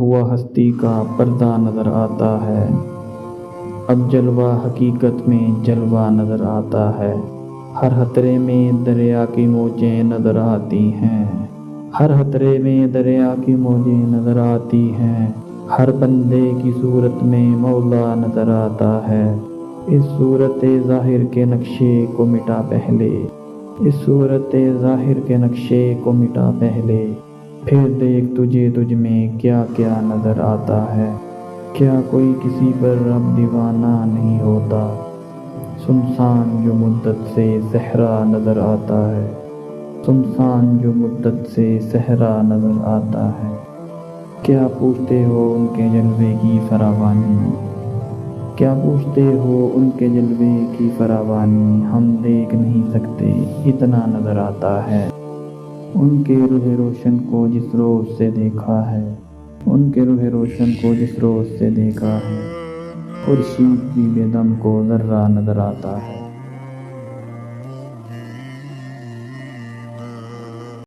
ہوا ہستی کا پردہ نظر آتا ہے، اب جلوہ حقیقت میں جلوہ نظر آتا ہے۔ ہر خطرے میں دریا کی موجیں نظر آتی ہیں، ہر خطرے میں دریا کی موجیں نظر آتی ہیں، ہر بندے کی صورت میں مولا نظر آتا ہے۔ اس صورت ظاہر کے نقشے کو مٹا پہلے، اس صورت ظاہر کے نقشے کو مٹا پہلے، پھر دیکھ تجھے تجھ میں کیا کیا نظر آتا ہے۔ کیا کوئی کسی پر اب دیوانہ نہیں ہوتا، سنسان جو مدت سے صحرا نظر آتا ہے، سنسان جو مدت سے صحرا نظر آتا ہے۔ کیا پوچھتے ہو ان کے جلوے کی فراوانی، کیا پوچھتے ہو ان کے جلوے کی فراوانی، ہم دیکھ نہیں سکتے اتنا نظر آتا ہے۔ ان کے روح روشن کو جس روز سے دیکھا ہے، ان کے روح روشن کو جس روز سے دیکھا ہے، خورشید بھی بے دم کو ذرہ نظر آتا ہے۔